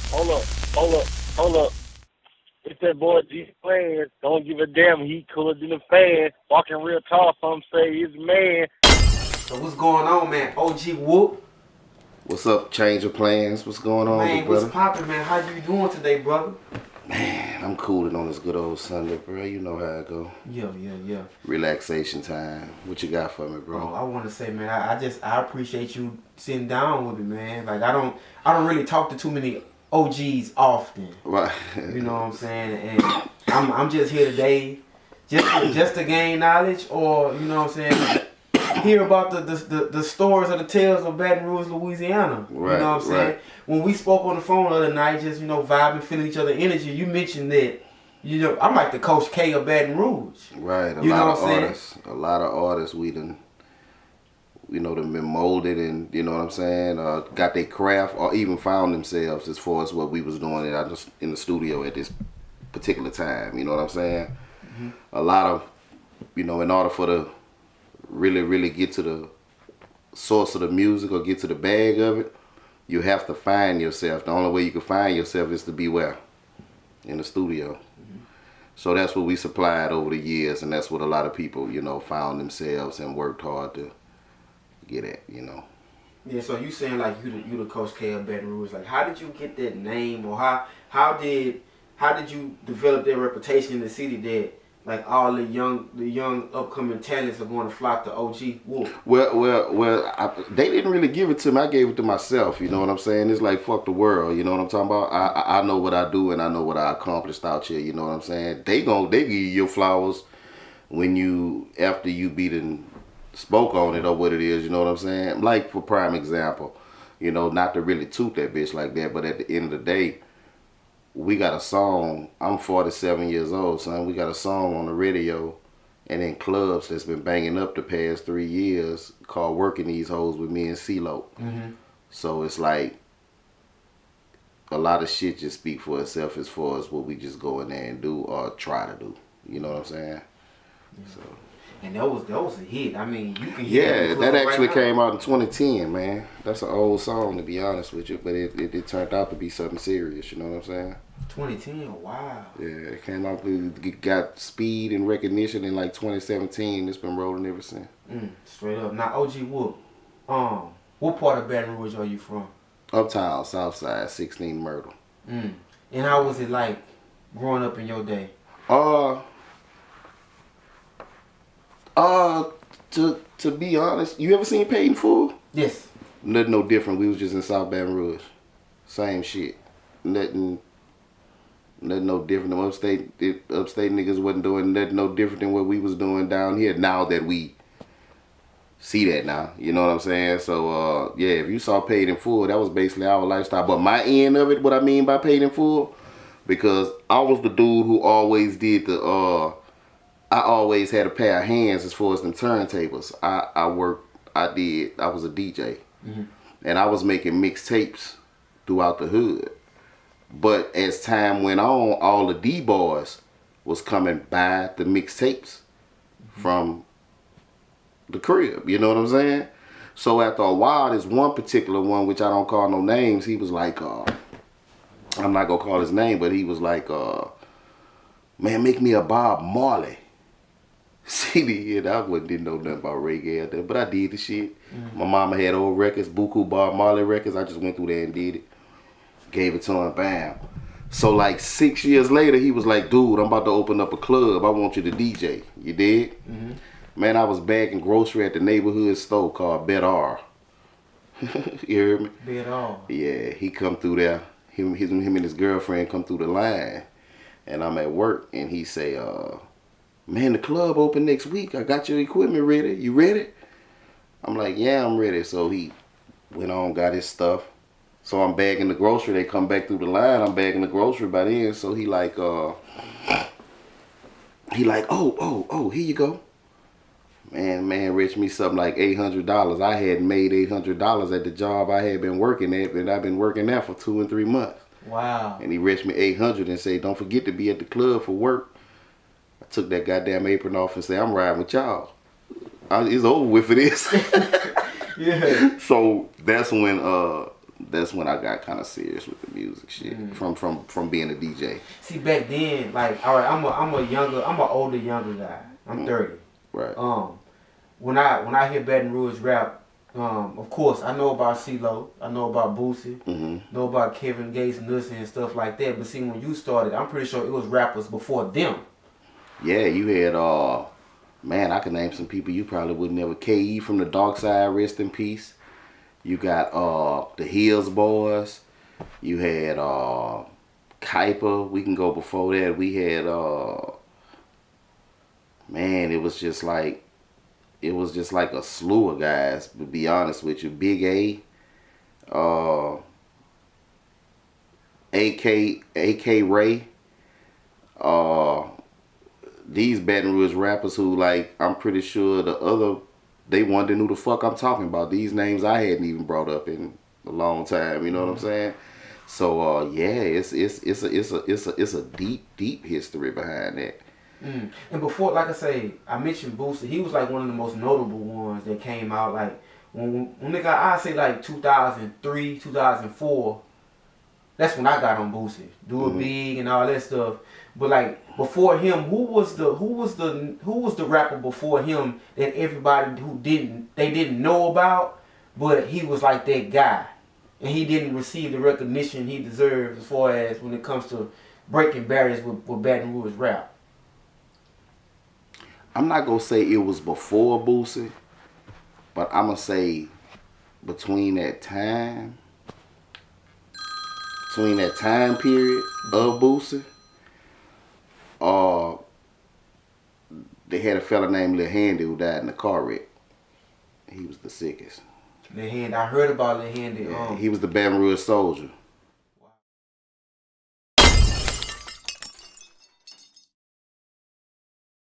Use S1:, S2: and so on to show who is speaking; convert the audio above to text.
S1: Hold up, hold up, hold up. It's that boy G-Planz. Don't give a damn. He cooler than a fan. Walking real tall, some say he's a man.
S2: So what's going on, man? OG Wook.
S3: What's up, Changeofplanz? What's going on,
S2: Man,
S3: big
S2: what's
S3: brother?
S2: poppin', man? How you doing today, brother?
S3: Man, I'm cooling on this good old Sunday, bro. You know how it go.
S2: Yeah.
S3: Relaxation time. What you got for me,
S2: Oh,
S3: bro?
S2: I want to say, man, I appreciate you sitting down with me, man. Like I don't really talk to too many OGs often.
S3: Right.
S2: You know what I'm saying? And I'm just here today, just to gain knowledge, or you know what I'm saying, hear about the stories or the tales of Baton Rouge, Louisiana.
S3: Right,
S2: You know what I'm saying?
S3: right.
S2: When we spoke on the phone the other night, just vibing, feeling each other energy. You mentioned that I'm like the Coach K of Baton Rouge.
S3: Right.
S2: You know what I'm saying?
S3: A lot of artists we done, them been molded and, you know what I'm saying, got their craft or even found themselves as far as what we was doing in the studio at this particular time. You know what I'm saying?
S2: Mm-hmm.
S3: A lot of, in order for the really get to the source of the music or get to the bag of it, you have to find yourself. The only way you can find yourself is to be where? In the studio.
S2: Mm-hmm.
S3: So that's what we supplied over the years, and that's what a lot of people, found themselves and worked hard to get at,
S2: Yeah, so you saying like you the Coach K of Baton Rouge. Like, how did you get that name, or how did you develop that reputation in the city that like all the young upcoming talents are going to flock to OG Wook?
S3: They didn't really give it to me. I gave it to myself. You know what I'm saying? It's like fuck the world. You know what I'm talking about? I know what I do and I know what I accomplished out here. You know what I'm saying? They give you your flowers after you beat and spoke on it or what it is. You know what I'm saying? Like for prime example, not to really toot that bitch like that, but at the end of the day, we got a song. I'm 47 years old, son. We got a song on the radio and in clubs that's been banging up the past 3 years called Working These Hoes with me and C-Loc.
S2: Mm-hmm.
S3: So it's like a lot of shit just speak for itself as far as what we just go in there and do or try to do. You know what I'm saying?
S2: Yeah.
S3: So.
S2: And that was a hit. I mean, you can hear it
S3: Yeah,
S2: in the club
S3: that actually
S2: right now.
S3: came out in 2010, man. That's an old song, to be honest with you, but it turned out to be something serious, you know what I'm saying?
S2: 2010, wow.
S3: Yeah, it came out, it got speed and recognition in like 2017. It's been rolling ever since.
S2: Straight up. Now, OG Wook, what part of Baton Rouge are you from?
S3: Uptown, Southside, 16 Myrtle.
S2: And how was it like growing up in your day?
S3: To be honest, you ever seen Paid in Full?
S2: Yes.
S3: Nothing no different. We was just in South Baton Rouge. Same shit. Nothing no different. Them upstate niggas wasn't doing nothing no different than what we was doing down here. Now that we see that now, you know what I'm saying? So yeah, if you saw Paid in Full, that was basically our lifestyle. But my end of it, what I mean by Paid in Full, because I was the dude who always did I always had a pair of hands as far as them turntables. I was a DJ.
S2: Mm-hmm.
S3: And I was making mixtapes throughout the hood. But as time went on, all the D-boys was coming by the mixtapes from the crib. You know what I'm saying? So after a while, there's one particular one, which I don't call no names, he was like, I'm not going to call his name, but he was like, man, make me a Bob Marley CD. And I didn't know nothing about reggae out there, but I did the shit. My mama had old records, Buku Bob Marley records. I just went through there and did it. Gave it to him, bam. So like 6 years later, he was like, dude, I'm about to open up a club. I want you to DJ. You did?
S2: Mm-hmm.
S3: Man, I was bagging grocery at the neighborhood store called Bet-R. You heard me?
S2: Bet-R.
S3: Yeah, he come through there. Him and his girlfriend come through the line. And I'm at work, and he say, man, the club open next week. I got your equipment ready. You ready? I'm like, yeah, I'm ready. So he went on, got his stuff. So I'm bagging the grocery. They come back through the line. I'm bagging the grocery by then. So he like, oh, here you go. Man, rich me something like $800. I had made $800 at the job I had been working at, and I've been working there for 2 and 3 months.
S2: Wow.
S3: And he rich me $800 and say, don't forget to be at the club for work. I took that goddamn apron off and say, I'm riding with y'all. It's over with for this.
S2: Yeah.
S3: So that's when that's when I got kind of serious with the music shit. From being a DJ.
S2: See, back then, like, all right, I'm an older younger guy. I'm 30.
S3: Right.
S2: When I hear Baton Rouge rap, of course I know about C-Loc, I know about Boosie, know about Kevin Gates and Nussy and stuff like that. But see, when you started, I'm pretty sure it was rappers before them.
S3: Yeah, you had man, I can name some people you probably would never. K.E. from the Dark Side, rest in peace. You got the Hills Boys. You had Kuiper. We can go before that. We had man, it was just like a slew of guys, to be honest with you. Big A, AK Ray, these Baton Rouge rappers who, like, I'm pretty sure they wondering who the fuck I'm talking about. These names I hadn't even brought up in a long time. You know what I'm saying? So yeah, it's a deep history behind that.
S2: And before, like I say, I mentioned Boosie. He was like one of the most notable ones that came out. Like when they got, I say like 2003, 2004. That's when I got on Boosie, Do It Big and all that stuff. But like before him, who was the rapper before him that everybody didn't know about, but he was like that guy, and he didn't receive the recognition he deserves as far as when it comes to breaking barriers with Baton Rouge rap.
S3: I'm not gonna say it was before Boosie, but I'm gonna say between that time period of Boosie, they had a fella named Lil Handy who died in a car wreck. He was the sickest.
S2: Lil Handy, I heard about Lil Handy.
S3: Yeah, he was the Baton Rouge soldier.